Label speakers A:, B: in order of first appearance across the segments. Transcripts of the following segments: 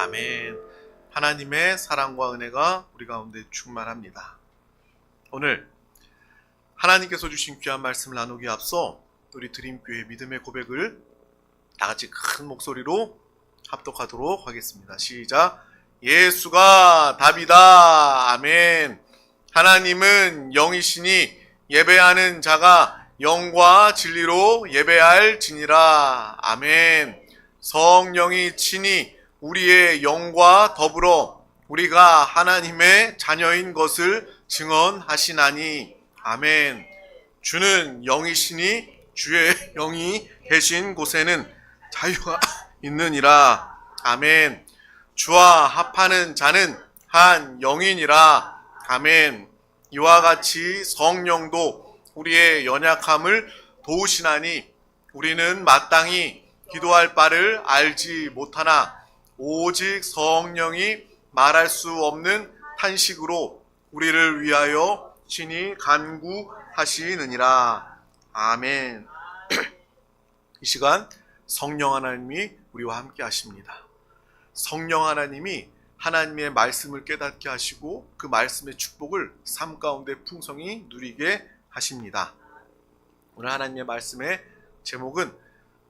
A: 아멘. 하나님의 사랑과 은혜가 우리 가운데 충만합니다. 오늘 하나님께서 주신 귀한 말씀을 나누기에 앞서 우리 드림교회 믿음의 고백을 다 같이 큰 목소리로 합독하도록 하겠습니다. 시작. 예수가 답이다. 아멘. 하나님은 영이시니 예배하는 자가 영과 진리로 예배할지니라. 아멘. 성령이 친히 우리의 영과 더불어 우리가 하나님의 자녀인 것을 증언하시나니. 아멘. 주는 영이시니 주의 영이 계신 곳에는 자유가 있느니라. 아멘. 주와 합하는 자는 한 영이니라. 아멘. 이와 같이 성령도 우리의 연약함을 도우시나니 우리는 마땅히 기도할 바를 알지 못하나 오직 성령이 말할 수 없는 탄식으로 우리를 위하여 친히 간구하시느니라. 아멘. 이 시간 성령 하나님이 우리와 함께 하십니다. 성령 하나님이 하나님의 말씀을 깨닫게 하시고 그 말씀의 축복을 삶 가운데 풍성히 누리게 하십니다. 오늘 하나님의 말씀의 제목은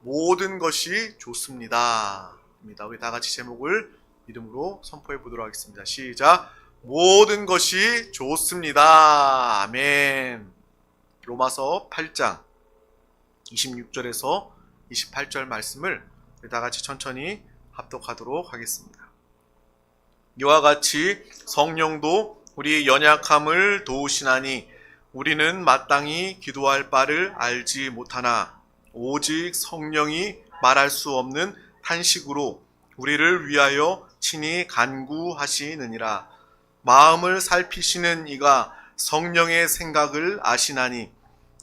A: 모든 것이 좋습니다. 우리 다 같이 제목을 믿음으로 선포해 보도록 하겠습니다. 시작. 모든 것이 좋습니다. 아멘. 로마서 8장 26절에서 28절 말씀을 다 같이 천천히 합독하도록 하겠습니다. 이와 같이 성령도 우리 연약함을 도우시나니 우리는 마땅히 기도할 바를 알지 못하나 오직 성령이 말할 수 없는 탄식으로 우리를 위하여 친히 간구하시느니라. 마음을 살피시는 이가 성령의 생각을 아시나니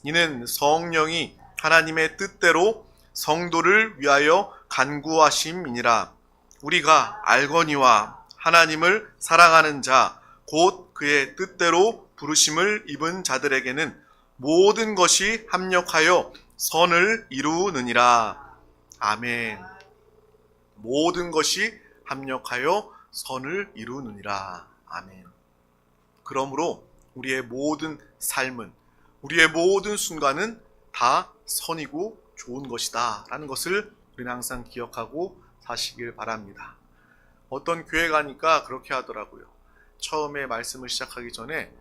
A: 이는 성령이 하나님의 뜻대로 성도를 위하여 간구하심이니라. 우리가 알거니와 하나님을 사랑하는 자 곧 그의 뜻대로 부르심을 입은 자들에게는 모든 것이 합력하여 선을 이루느니라. 아멘. 모든 것이 합력하여 선을 이루느니라. 아멘. 그러므로 우리의 모든 삶은, 우리의 모든 순간은 다 선이고 좋은 것이다 라는 것을 우리는 항상 기억하고 사시길 바랍니다. 어떤 교회 가니까 그렇게 하더라고요. 처음에 말씀을 시작하기 전에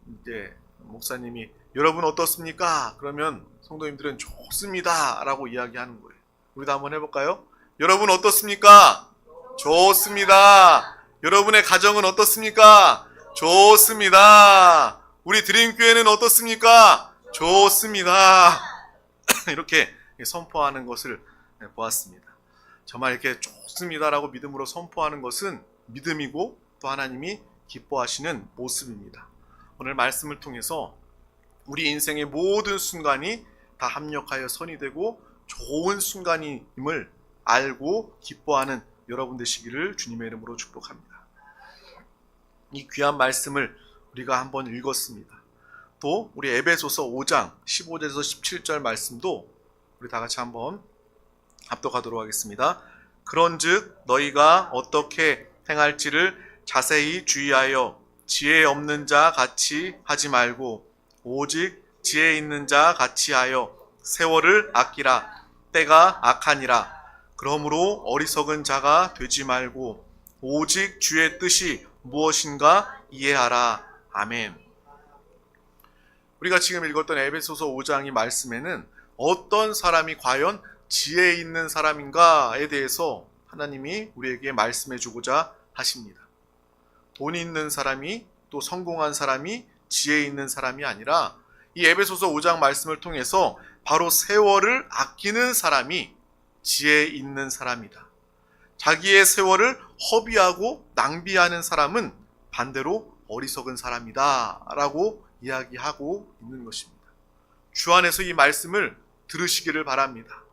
A: 이제 목사님이 여러분 어떻습니까? 그러면 성도님들은 좋습니다 라고 이야기하는 거예요. 우리도 한번 해볼까요? 여러분 어떻습니까? 좋습니다. 여러분의 가정은 어떻습니까? 좋습니다. 우리 드림교회는 어떻습니까? 좋습니다. 이렇게 선포하는 것을 보았습니다. 정말 이렇게 좋습니다라고 믿음으로 선포하는 것은 믿음이고 또 하나님이 기뻐하시는 모습입니다. 오늘 말씀을 통해서 우리 인생의 모든 순간이 다 합력하여 선이 되고 좋은 순간임을 알고 기뻐하는 여러분 되시기를 주님의 이름으로 축복합니다. 이 귀한 말씀을 우리가 한번 읽었습니다. 또 우리 에베소서 5장 15절에서 17절 말씀도 우리 다 같이 한번 합독하도록 하겠습니다. 그런즉 너희가 어떻게 행할지를 자세히 주의하여 지혜 없는 자 같이 하지 말고 오직 지혜 있는 자 같이 하여 세월을 아끼라. 때가 악하니라. 그러므로 어리석은 자가 되지 말고 오직 주의 뜻이 무엇인가 이해하라. 아멘. 우리가 지금 읽었던 에베소서 5장의 말씀에는 어떤 사람이 과연 지혜 있는 사람인가에 대해서 하나님이 우리에게 말씀해 주고자 하십니다. 돈 있는 사람이 또 성공한 사람이 지혜 있는 사람이 아니라 이 에베소서 5장 말씀을 통해서 바로 세월을 아끼는 사람이 지혜 있는 사람이다. 자기의 세월을 허비하고 낭비하는 사람은 반대로 어리석은 사람이다 라고 이야기하고 있는 것입니다. 주 안에서 이 말씀을 들으시기를 바랍니다.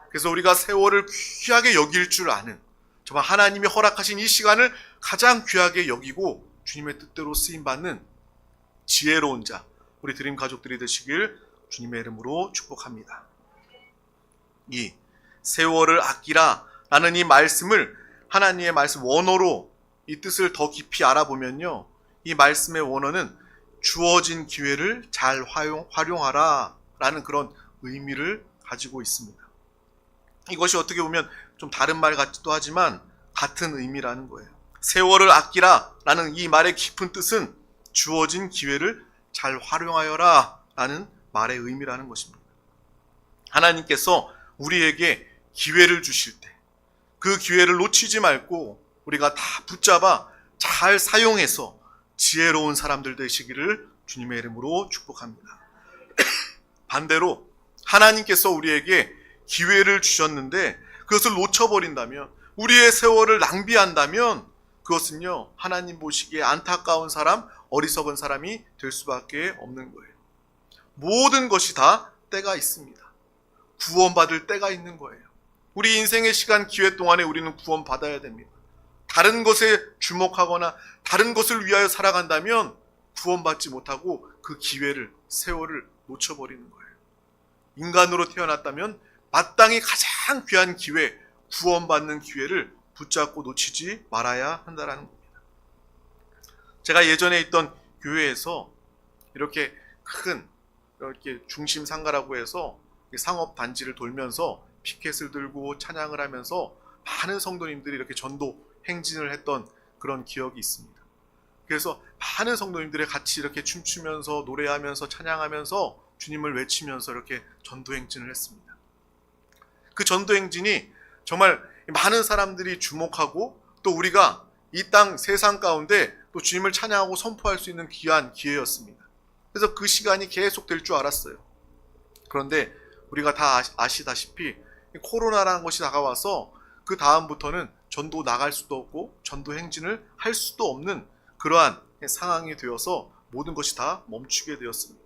A: 그래서 우리가 세월을 귀하게 여길 줄 아는, 정말 하나님이 허락하신 이 시간을 가장 귀하게 여기고 주님의 뜻대로 쓰임받는 지혜로운 자, 우리 드림 가족들이 되시길 주님의 이름으로 축복합니다. 이 세월을 아끼라 라는 이 말씀을 하나님의 말씀 원어로 이 뜻을 더 깊이 알아보면요, 이 말씀의 원어는 주어진 기회를 잘 활용하라 라는 그런 의미를 가지고 있습니다. 이것이 어떻게 보면 좀 다른 말 같기도 하지만 같은 의미라는 거예요. 세월을 아끼라 라는 이 말의 깊은 뜻은 주어진 기회를 잘 활용하여라 라는 말의 의미라는 것입니다. 하나님께서 우리에게 기회를 주실 때 그 기회를 놓치지 말고 우리가 다 붙잡아 잘 사용해서 지혜로운 사람들 되시기를 주님의 이름으로 축복합니다. 반대로 하나님께서 우리에게 기회를 주셨는데 그것을 놓쳐버린다면, 우리의 세월을 낭비한다면 그것은요, 하나님 보시기에 안타까운 사람, 어리석은 사람이 될 수밖에 없는 거예요. 모든 것이 다 때가 있습니다. 구원받을 때가 있는 거예요. 우리 인생의 시간, 기회 동안에 우리는 구원받아야 됩니다. 다른 것에 주목하거나 다른 것을 위하여 살아간다면 구원받지 못하고 그 기회를, 세월을 놓쳐버리는 거예요. 인간으로 태어났다면 마땅히 가장 귀한 기회, 구원받는 기회를 붙잡고 놓치지 말아야 한다는 겁니다. 제가 예전에 있던 교회에서 이렇게 큰 중심 상가라고 해서 상업 단지를 돌면서 피켓을 들고 찬양을 하면서 많은 성도님들이 이렇게 전도 행진을 했던 그런 기억이 있습니다. 그래서 많은 성도님들이 같이 이렇게 춤추면서 노래하면서 찬양하면서 주님을 외치면서 이렇게 전도 행진을 했습니다. 그 전도 행진이 정말 많은 사람들이 주목하고 또 우리가 이 땅 세상 가운데 또 주님을 찬양하고 선포할 수 있는 귀한 기회였습니다. 그래서 그 시간이 계속 될 줄 알았어요. 그런데 우리가 다 아시다시피 코로나라는 것이 다가와서 그 다음부터는 전도 나갈 수도 없고 전도 행진을 할 수도 없는 그러한 상황이 되어서 모든 것이 다 멈추게 되었습니다.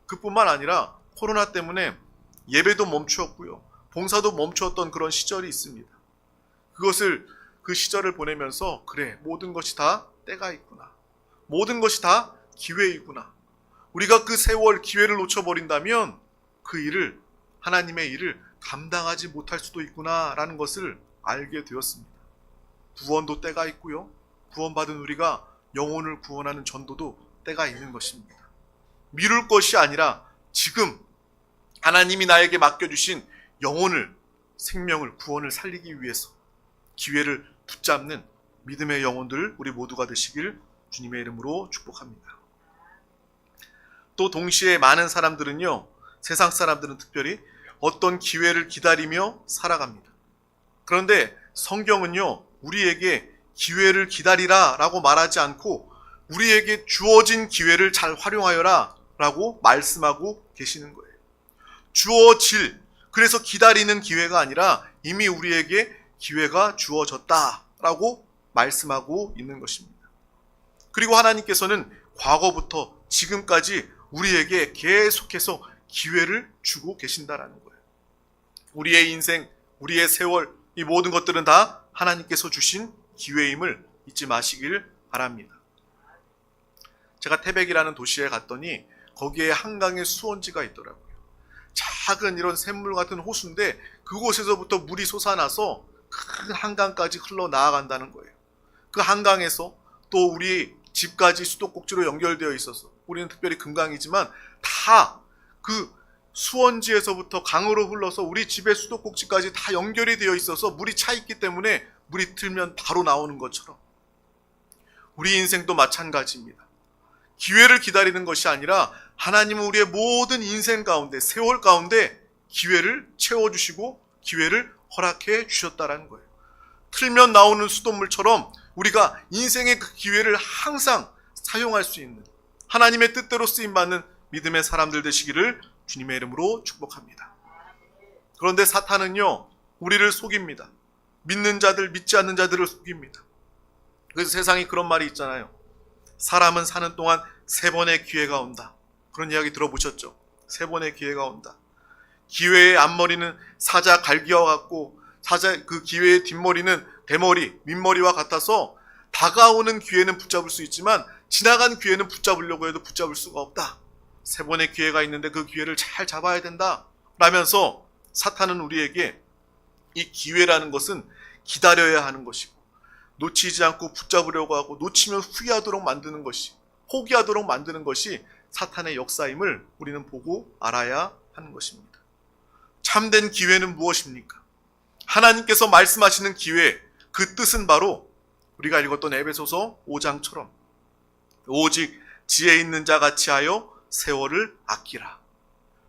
A: 그뿐만 아니라 코로나 때문에 예배도 멈추었고요, 봉사도 멈추었던 그런 시절이 있습니다. 그 시절을 보내면서 그래, 모든 것이 다 때가 있구나, 모든 것이 다 기회이구나, 우리가 그 세월 기회를 놓쳐버린다면 그 일을, 하나님의 일을 감당하지 못할 수도 있구나 라는 것을 알게 되었습니다. 구원도 때가 있고요, 구원받은 우리가 영혼을 구원하는 전도도 때가 있는 것입니다. 미룰 것이 아니라 지금 하나님이 나에게 맡겨주신 영혼을, 생명을, 구원을 살리기 위해서 기회를 붙잡는 믿음의 영혼들 우리 모두가 되시길 주님의 이름으로 축복합니다. 또 동시에 많은 사람들은요, 세상 사람들은 특별히 어떤 기회를 기다리며 살아갑니다. 그런데 성경은요, 우리에게 기회를 기다리라 라고 말하지 않고 우리에게 주어진 기회를 잘 활용하여라 라고 말씀하고 계시는 거예요. 주어질, 그래서 기다리는 기회가 아니라 이미 우리에게 기회가 주어졌다 라고 말씀하고 있는 것입니다. 그리고 하나님께서는 과거부터 지금까지 우리에게 계속해서 기회를 주고 계신다라는 거예요. 우리의 인생, 우리의 세월, 이 모든 것들은 다 하나님께서 주신 기회임을 잊지 마시길 바랍니다. 제가 태백이라는 도시에 갔더니 거기에 한강에 수원지가 있더라고요. 작은 이런 샘물 같은 호수인데 그곳에서부터 물이 솟아나서 큰 한강까지 흘러나아간다는 거예요. 그 한강에서 또 우리 집까지 수도꼭지로 연결되어 있어서, 우리는 특별히 금강이지만 다 그 수원지에서부터 강으로 흘러서 우리 집의 수도꼭지까지 다 연결이 되어 있어서 물이 차 있기 때문에 물이 틀면 바로 나오는 것처럼 우리 인생도 마찬가지입니다. 기회를 기다리는 것이 아니라 하나님은 우리의 모든 인생 가운데, 세월 가운데 기회를 채워주시고 기회를 허락해 주셨다는 거예요. 틀면 나오는 수돗물처럼 우리가 인생의 그 기회를 항상 사용할 수 있는, 하나님의 뜻대로 쓰임받는 믿음의 사람들 되시기를 주님의 이름으로 축복합니다. 그런데 사탄은요, 우리를 속입니다. 믿는 자들, 믿지 않는 자들을 속입니다. 그래서 세상에 그런 말이 있잖아요. 사람은 사는 동안 3번의 기회가 온다. 그런 이야기 들어보셨죠? 3번의 기회가 온다. 기회의 앞머리는 사자 갈기와 같고 그 기회의 뒷머리는 대머리, 민머리와 같아서 다가오는 기회는 붙잡을 수 있지만 지나간 기회는 붙잡으려고 해도 붙잡을 수가 없다. 3번의 기회가 있는데 그 기회를 잘 잡아야 된다 라면서 사탄은 우리에게 이 기회라는 것은 기다려야 하는 것이고, 놓치지 않고 붙잡으려고 하고 놓치면 후회하도록 만드는 것이, 포기하도록 만드는 것이 사탄의 역사임을 우리는 보고 알아야 하는 것입니다. 참된 기회는 무엇입니까? 하나님께서 말씀하시는 기회, 그 뜻은 바로 우리가 읽었던 에베소서 5장처럼 오직 지혜 있는 자 같이 하여 세월을 아끼라.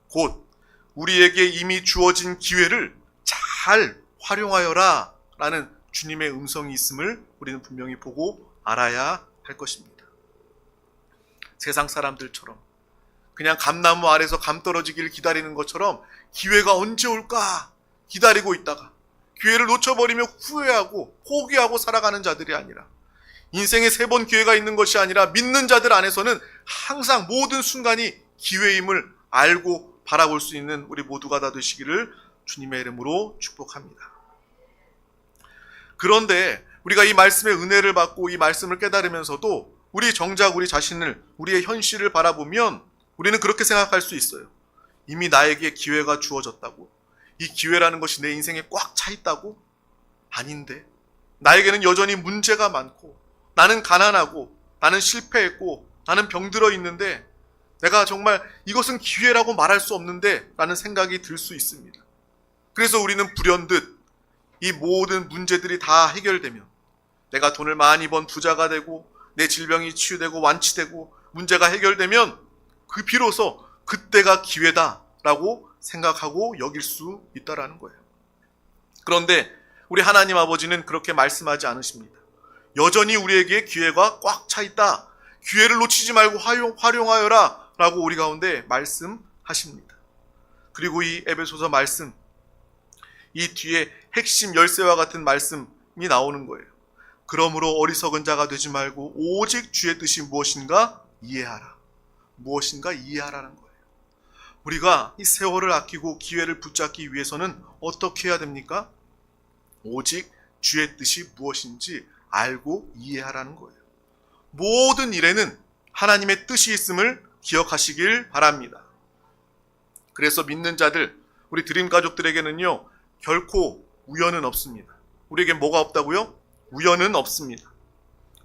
A: 곧 우리에게 이미 주어진 기회를 잘 활용하여라 라는 주님의 음성이 있음을 우리는 분명히 보고 알아야 할 것입니다. 세상 사람들처럼 그냥 감나무 아래서 감 떨어지기를 기다리는 것처럼 기회가 언제 올까 기다리고 있다가 기회를 놓쳐버리며 후회하고 포기하고 살아가는 자들이 아니라, 인생에 3번 기회가 있는 것이 아니라 믿는 자들 안에서는 항상 모든 순간이 기회임을 알고 바라볼 수 있는 우리 모두가 다 되시기를 주님의 이름으로 축복합니다. 그런데 우리가 이 말씀의 은혜를 받고 이 말씀을 깨달으면서도 정작 우리 자신을, 우리의 현실을 바라보면 우리는 그렇게 생각할 수 있어요. 이미 나에게 기회가 주어졌다고? 이 기회라는 것이 내 인생에 꽉 차 있다고? 아닌데. 나에게는 여전히 문제가 많고, 나는 가난하고, 나는 실패했고, 나는 병들어 있는데, 내가 정말 이것은 기회라고 말할 수 없는데 라는 생각이 들 수 있습니다. 그래서 우리는 불현듯 이 모든 문제들이 다 해결되면, 내가 돈을 많이 번 부자가 되고 내 질병이 치유되고 완치되고 문제가 해결되면 그 비로소 그때가 기회다라고 생각하고 여길 수 있다라는 거예요. 그런데 우리 하나님 아버지는 그렇게 말씀하지 않으십니다. 여전히 우리에게 기회가 꽉 차 있다. 기회를 놓치지 말고 활용하여라 라고 우리 가운데 말씀하십니다. 그리고 이 에베소서 말씀, 이 뒤에 핵심 열쇠와 같은 말씀이 나오는 거예요. 그러므로 어리석은 자가 되지 말고 오직 주의 뜻이 무엇인가 이해하라. 무엇인가 이해하라는 거예요. 우리가 이 세월을 아끼고 기회를 붙잡기 위해서는 어떻게 해야 됩니까? 오직 주의 뜻이 무엇인지 알고 이해하라는 거예요. 모든 일에는 하나님의 뜻이 있음을 기억하시길 바랍니다. 그래서 믿는 자들, 우리 드림 가족들에게는요, 결코 우연은 없습니다. 우리에게 뭐가 없다고요? 우연은 없습니다.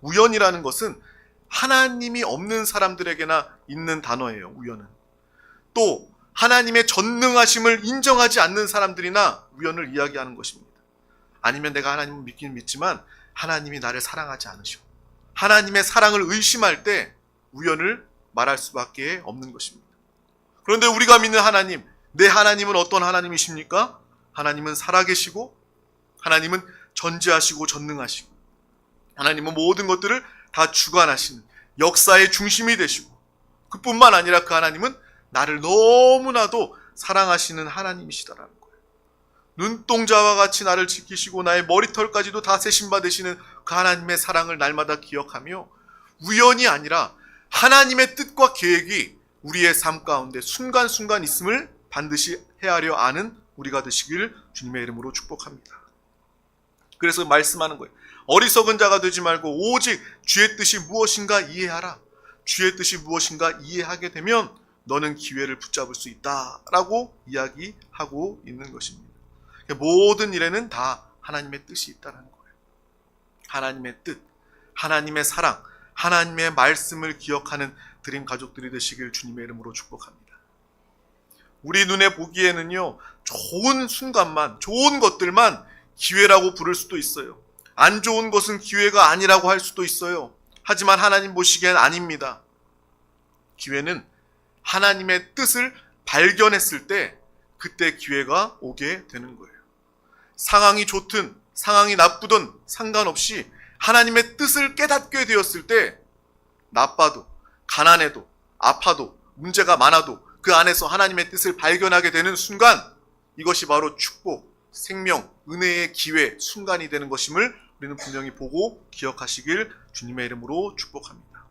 A: 우연이라는 것은 하나님이 없는 사람들에게나 있는 단어예요. 우연은. 또 하나님의 전능하심을 인정하지 않는 사람들이나 우연을 이야기하는 것입니다. 아니면 내가 하나님을 믿긴 믿지만 하나님이 나를 사랑하지 않으셔. 하나님의 사랑을 의심할 때 우연을 말할 수밖에 없는 것입니다. 그런데 우리가 믿는 하나님, 내 하나님은 어떤 하나님이십니까? 하나님은 살아계시고, 하나님은 전지하시고 전능하시고, 하나님은 모든 것들을 다 주관하시는 역사의 중심이 되시고, 그뿐만 아니라 그 하나님은 나를 너무나도 사랑하시는 하나님이시다라는 거예요. 눈동자와 같이 나를 지키시고 나의 머리털까지도 다 세심받으시는 그 하나님의 사랑을 날마다 기억하며, 우연이 아니라 하나님의 뜻과 계획이 우리의 삶 가운데 순간순간 있음을 반드시 헤아려 아는 우리가 되시길 주님의 이름으로 축복합니다. 그래서 말씀하는 거예요. 어리석은 자가 되지 말고 오직 주의 뜻이 무엇인가 이해하라. 주의 뜻이 무엇인가 이해하게 되면 너는 기회를 붙잡을 수 있다라고 이야기하고 있는 것입니다. 모든 일에는 다 하나님의 뜻이 있다는 거예요. 하나님의 뜻, 하나님의 사랑, 하나님의 말씀을 기억하는 드림 가족들이 되시길 주님의 이름으로 축복합니다. 우리 눈에 보기에는요, 좋은 순간만, 좋은 것들만 기회라고 부를 수도 있어요. 안 좋은 것은 기회가 아니라고 할 수도 있어요. 하지만 하나님 보시기엔 아닙니다. 기회는 하나님의 뜻을 발견했을 때 그때 기회가 오게 되는 거예요. 상황이 좋든 상황이 나쁘든 상관없이 하나님의 뜻을 깨닫게 되었을 때 나빠도 가난해도 아파도 문제가 많아도 그 안에서 하나님의 뜻을 발견하게 되는 순간 이것이 바로 축복, 생명, 은혜의 기회, 순간이 되는 것임을 우리는 분명히 보고 기억하시길 주님의 이름으로 축복합니다.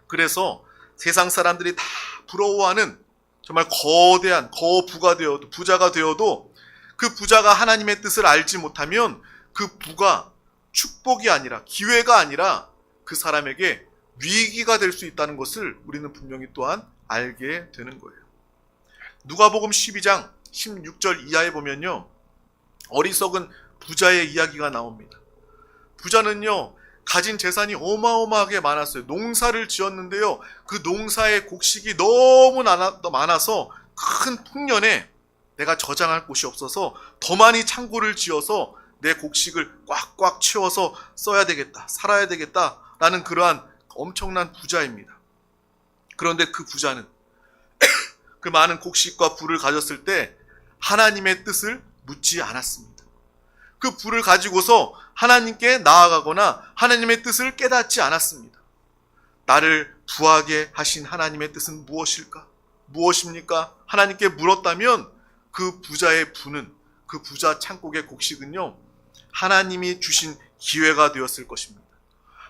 A: 그래서 세상 사람들이 다 부러워하는 정말 거대한 거부가 되어도 부자가 되어도 그 부자가 하나님의 뜻을 알지 못하면 그 부가 축복이 아니라 기회가 아니라 그 사람에게 위기가 될 수 있다는 것을 우리는 분명히 또한 알게 되는 거예요. 누가복음 12장 16절 이하에 보면요, 어리석은 부자의 이야기가 나옵니다. 부자는요, 가진 재산이 어마어마하게 많았어요. 농사를 지었는데요, 그 농사의 곡식이 너무 많아서 큰 풍년에 내가 저장할 곳이 없어서 더 많이 창고를 지어서 내 곡식을 꽉꽉 채워서 써야 되겠다, 살아야 되겠다라는 그러한 엄청난 부자입니다. 그런데 그 부자는 그 많은 곡식과 부를 가졌을 때 하나님의 뜻을 묻지 않았습니다. 그 부를 가지고서 하나님께 나아가거나 하나님의 뜻을 깨닫지 않았습니다. 나를 부하게 하신 하나님의 뜻은 무엇일까? 무엇입니까? 하나님께 물었다면 그 부자의 부는, 그 부자 창고의 곡식은요, 하나님이 주신 기회가 되었을 것입니다.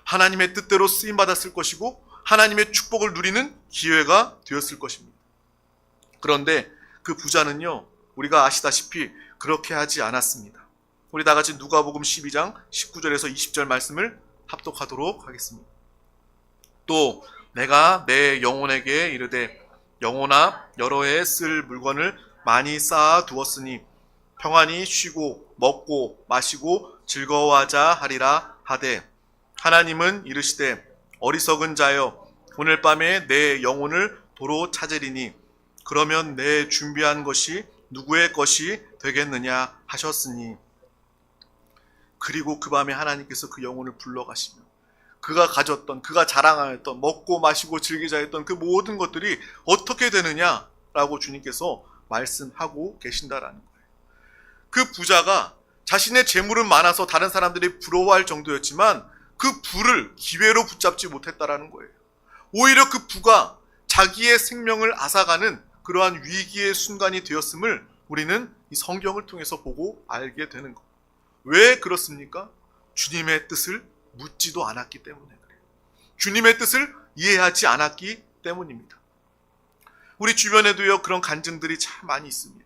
A: 하나님의 뜻대로 쓰임받았을 것이고 하나님의 축복을 누리는 기회가 되었을 것입니다. 그런데 그 부자는요, 우리가 아시다시피 그렇게 하지 않았습니다. 우리 다 같이 누가복음 12장 19절에서 20절 말씀을 합독하도록 하겠습니다. 또 내가 내 영혼에게 이르되 영혼아, 여러 해 쓸 물건을 많이 쌓아 두었으니 평안히 쉬고 먹고 마시고 즐거워하자 하리라 하되, 하나님은 이르시되 어리석은 자여, 오늘 밤에 내 영혼을 도로 찾으리니 그러면 내 준비한 것이 누구의 것이 되겠느냐 하셨으니. 그리고 그 밤에 하나님께서 그 영혼을 불러가시며 그가 가졌던, 그가 자랑하였던, 먹고 마시고 즐기자 했던 그 모든 것들이 어떻게 되느냐라고 주님께서 말씀하고 계신다라는 거예요. 그 부자가 자신의 재물은 많아서 다른 사람들이 부러워할 정도였지만 그 부를 기회로 붙잡지 못했다라는 거예요. 오히려 그 부가 자기의 생명을 앗아가는 그러한 위기의 순간이 되었음을 우리는 이 성경을 통해서 보고 알게 되는 것. 왜 그렇습니까? 주님의 뜻을 묻지도 않았기 때문에 그래요. 주님의 뜻을 이해하지 않았기 때문입니다. 우리 주변에도요, 그런 간증들이 참 많이 있습니다.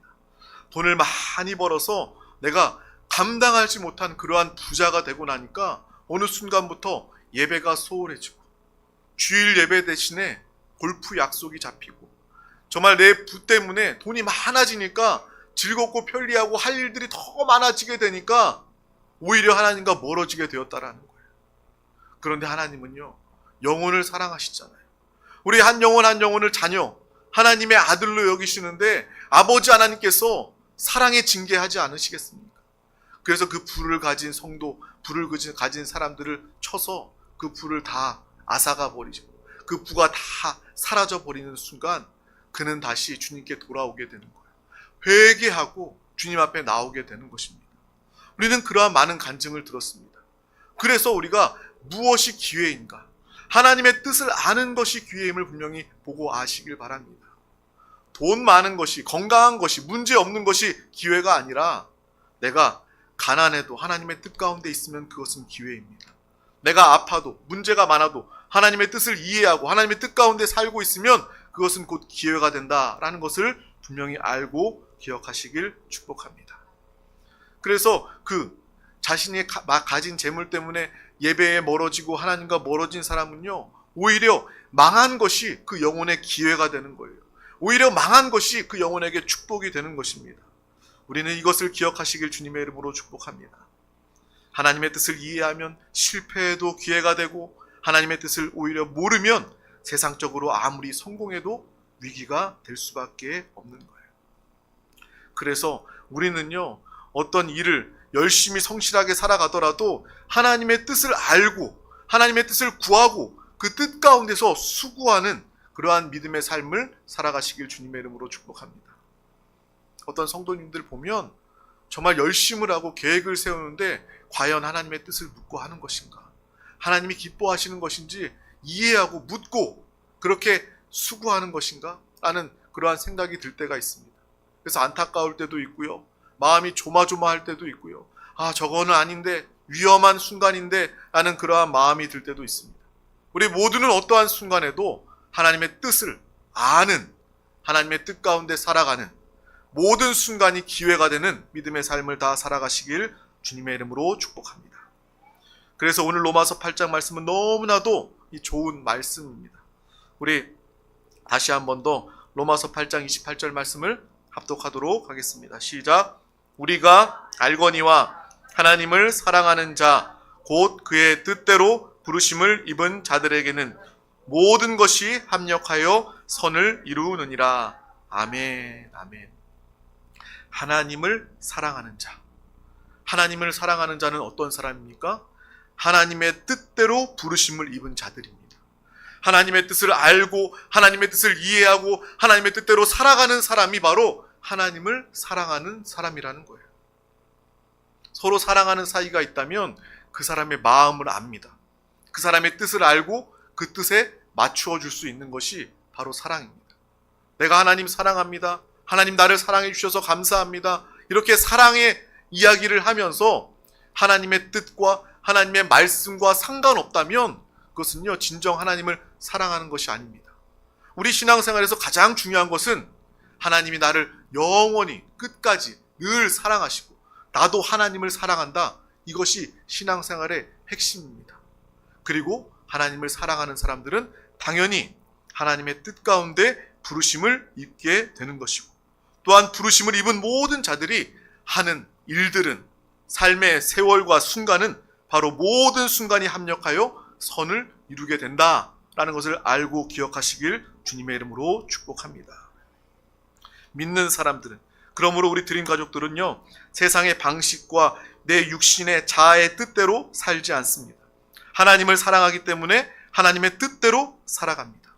A: 돈을 많이 벌어서 내가 감당하지 못한 그러한 부자가 되고 나니까 어느 순간부터 예배가 소홀해지고 주일 예배 대신에 골프 약속이 잡히고 정말 내 부 때문에 돈이 많아지니까 즐겁고 편리하고 할 일들이 더 많아지게 되니까 오히려 하나님과 멀어지게 되었다라는 거예요. 그런데 하나님은요, 영혼을 사랑하시잖아요. 우리 한 영혼 한 영혼을 자녀, 하나님의 아들로 여기시는데 아버지 하나님께서 사랑에 징계하지 않으시겠습니까? 그래서 그 불을 가진 성도, 불을 가진 사람들을 쳐서 그 불을 다 앗아가 버리죠. 그 부가 다 사라져 버리는 순간 그는 다시 주님께 돌아오게 되는 거예요. 회개하고 주님 앞에 나오게 되는 것입니다. 우리는 그러한 많은 간증을 들었습니다. 그래서 우리가 무엇이 기회인가? 하나님의 뜻을 아는 것이 기회임을 분명히 보고 아시길 바랍니다. 돈 많은 것이, 건강한 것이, 문제 없는 것이 기회가 아니라 내가 가난해도 하나님의 뜻 가운데 있으면 그것은 기회입니다. 내가 아파도, 문제가 많아도 하나님의 뜻을 이해하고 하나님의 뜻 가운데 살고 있으면 그것은 곧 기회가 된다라는 것을 분명히 알고 기억하시길 축복합니다. 그래서 그 자신이 가진 재물 때문에 예배에 멀어지고 하나님과 멀어진 사람은요, 오히려 망한 것이 그 영혼의 기회가 되는 거예요. 오히려 망한 것이 그 영혼에게 축복이 되는 것입니다. 우리는 이것을 기억하시길 주님의 이름으로 축복합니다. 하나님의 뜻을 이해하면 실패해도 기회가 되고 하나님의 뜻을 오히려 모르면 세상적으로 아무리 성공해도 위기가 될 수밖에 없는 거예요. 그래서 우리는요, 어떤 일을 열심히 성실하게 살아가더라도 하나님의 뜻을 알고 하나님의 뜻을 구하고 그 뜻 가운데서 수고하는 그러한 믿음의 삶을 살아가시길 주님의 이름으로 축복합니다. 어떤 성도님들 보면 정말 열심을 하고 계획을 세우는데 과연 하나님의 뜻을 묻고 하는 것인가? 하나님이 기뻐하시는 것인지 이해하고 묻고 그렇게 수고하는 것인가? 라는 그러한 생각이 들 때가 있습니다. 그래서 안타까울 때도 있고요. 마음이 조마조마할 때도 있고요. 아, 저거는 아닌데, 위험한 순간인데 라는 그러한 마음이 들 때도 있습니다. 우리 모두는 어떠한 순간에도 하나님의 뜻을 아는, 하나님의 뜻 가운데 살아가는 모든 순간이 기회가 되는 믿음의 삶을 다 살아가시길 주님의 이름으로 축복합니다. 그래서 오늘 로마서 8장 말씀은 너무나도 좋은 말씀입니다. 우리 다시 한 번 더 로마서 8장 28절 말씀을 합독하도록 하겠습니다. 시작. 우리가 알거니와 하나님을 사랑하는 자, 곧 그의 뜻대로 부르심을 입은 자들에게는 모든 것이 합력하여 선을 이루느니라. 아멘, 아멘. 하나님을 사랑하는 자. 하나님을 사랑하는 자는 어떤 사람입니까? 하나님의 뜻대로 부르심을 입은 자들입니다. 하나님의 뜻을 알고 하나님의 뜻을 이해하고 하나님의 뜻대로 살아가는 사람이 바로 하나님을 사랑하는 사람이라는 거예요. 서로 사랑하는 사이가 있다면 그 사람의 마음을 압니다. 그 사람의 뜻을 알고 그 뜻에 맞추어 줄 수 있는 것이 바로 사랑입니다. 내가 하나님 사랑합니다. 하나님 나를 사랑해 주셔서 감사합니다. 이렇게 사랑의 이야기를 하면서 하나님의 뜻과 하나님의 말씀과 상관없다면 그것은요, 진정 하나님을 사랑하는 것이 아닙니다. 우리 신앙생활에서 가장 중요한 것은 하나님이 나를 영원히 끝까지 늘 사랑하시고 나도 하나님을 사랑한다. 이것이 신앙생활의 핵심입니다. 그리고 하나님을 사랑하는 사람들은 당연히 하나님의 뜻 가운데 부르심을 입게 되는 것이고, 또한 부르심을 입은 모든 자들이 하는 일들은, 삶의 세월과 순간은 바로 모든 순간이 합력하여 선을 이루게 된다라는 것을 알고 기억하시길 주님의 이름으로 축복합니다. 믿는 사람들은, 그러므로 우리 드림 가족들은요, 세상의 방식과 내 육신의 자아의 뜻대로 살지 않습니다. 하나님을 사랑하기 때문에 하나님의 뜻대로 살아갑니다.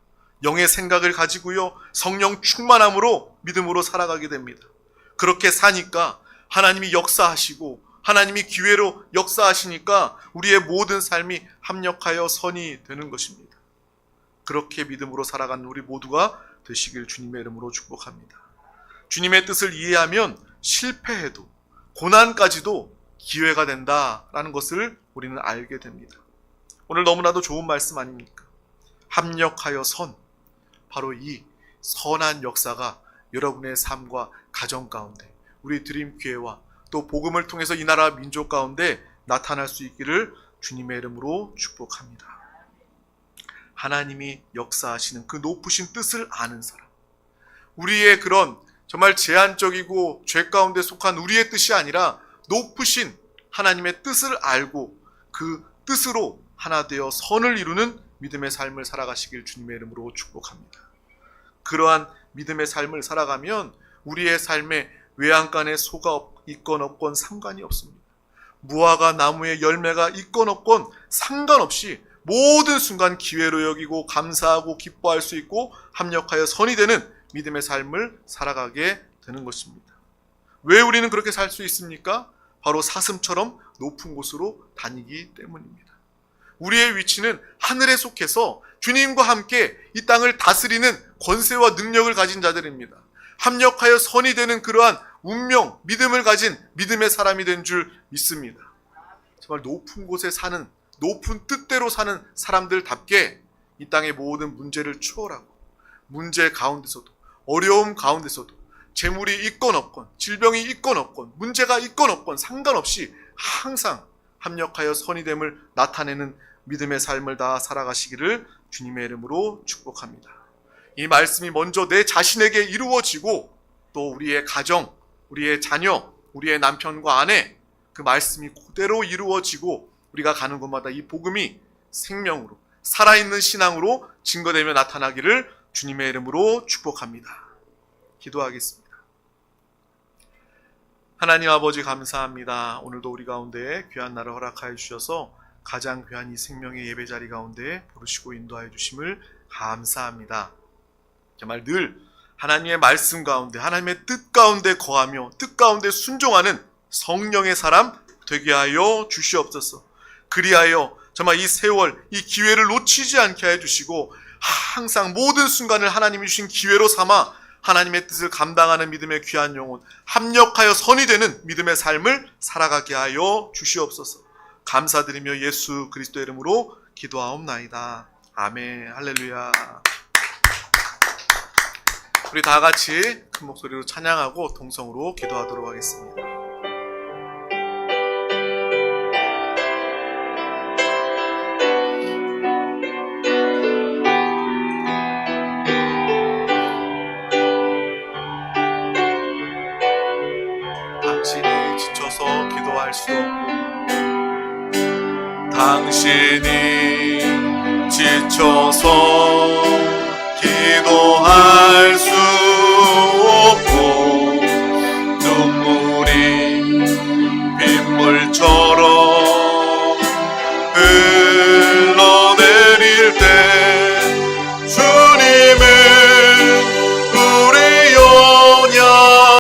A: 영의 생각을 가지고요, 성령 충만함으로 믿음으로 살아가게 됩니다. 그렇게 사니까 하나님이 역사하시고 하나님이 기회로 역사하시니까 우리의 모든 삶이 합력하여 선이 되는 것입니다. 그렇게 믿음으로 살아가는 우리 모두가 되시길 주님의 이름으로 축복합니다. 주님의 뜻을 이해하면 실패해도 고난까지도 기회가 된다라는 것을 우리는 알게 됩니다. 오늘 너무나도 좋은 말씀 아닙니까? 합력하여 선, 바로 이 선한 역사가 여러분의 삶과 가정 가운데, 우리 드림교회와 또 복음을 통해서 이 나라 민족 가운데 나타날 수 있기를 주님의 이름으로 축복합니다. 하나님이 역사하시는 그 높으신 뜻을 아는 사람, 우리의 그런 정말 제한적이고 죄 가운데 속한 우리의 뜻이 아니라 높으신 하나님의 뜻을 알고 그 뜻으로 하나 되어 선을 이루는 믿음의 삶을 살아가시길 주님의 이름으로 축복합니다. 그러한 믿음의 삶을 살아가면 우리의 삶에 외양간에 소가 있건 없건 상관이 없습니다. 무화과 나무에 열매가 있건 없건 상관없이 모든 순간 기회로 여기고 감사하고 기뻐할 수 있고 합력하여 선이 되는 믿음의 삶을 살아가게 되는 것입니다. 왜 우리는 그렇게 살 수 있습니까? 바로 사슴처럼 높은 곳으로 다니기 때문입니다. 우리의 위치는 하늘에 속해서 주님과 함께 이 땅을 다스리는 권세와 능력을 가진 자들입니다. 합력하여 선이 되는 그러한 운명, 믿음을 가진 믿음의 사람이 된 줄 믿습니다. 정말 높은 곳에 사는, 높은 뜻대로 사는 사람들답게 이 땅의 모든 문제를 추월하고, 문제 가운데서도, 어려움 가운데서도, 재물이 있건 없건, 질병이 있건 없건, 문제가 있건 없건 상관없이 항상 합력하여 선이됨을 나타내는 믿음의 삶을 다 살아가시기를 주님의 이름으로 축복합니다. 이 말씀이 먼저 내 자신에게 이루어지고 또 우리의 가정, 우리의 자녀, 우리의 남편과 아내, 그 말씀이 그대로 이루어지고 우리가 가는 곳마다 이 복음이 생명으로, 살아있는 신앙으로 증거되며 나타나기를 주님의 이름으로 축복합니다. 기도하겠습니다. 하나님 아버지 감사합니다. 오늘도 우리 가운데 귀한 날을 허락하여 주셔서 가장 귀한 이 생명의 예배 자리 가운데 부르시고 인도하여 주심을 감사합니다. 정말 늘 하나님의 말씀 가운데, 하나님의 뜻 가운데 거하며 뜻 가운데 순종하는 성령의 사람 되게 하여 주시옵소서. 그리하여 정말 이 세월, 이 기회를 놓치지 않게 해 주시고 항상 모든 순간을 하나님이 주신 기회로 삼아 하나님의 뜻을 감당하는 믿음의 귀한 영혼, 합력하여 선이 되는 믿음의 삶을 살아가게 하여 주시옵소서. 감사드리며 예수 그리스도의 이름으로 기도하옵나이다. 아멘. 할렐루야. 우리 다 같이 큰 목소리로 찬양하고 동성으로 기도하도록 하겠습니다. 당신이 지쳐서 기도할 수 없고 당신이 지쳐서 기도할 수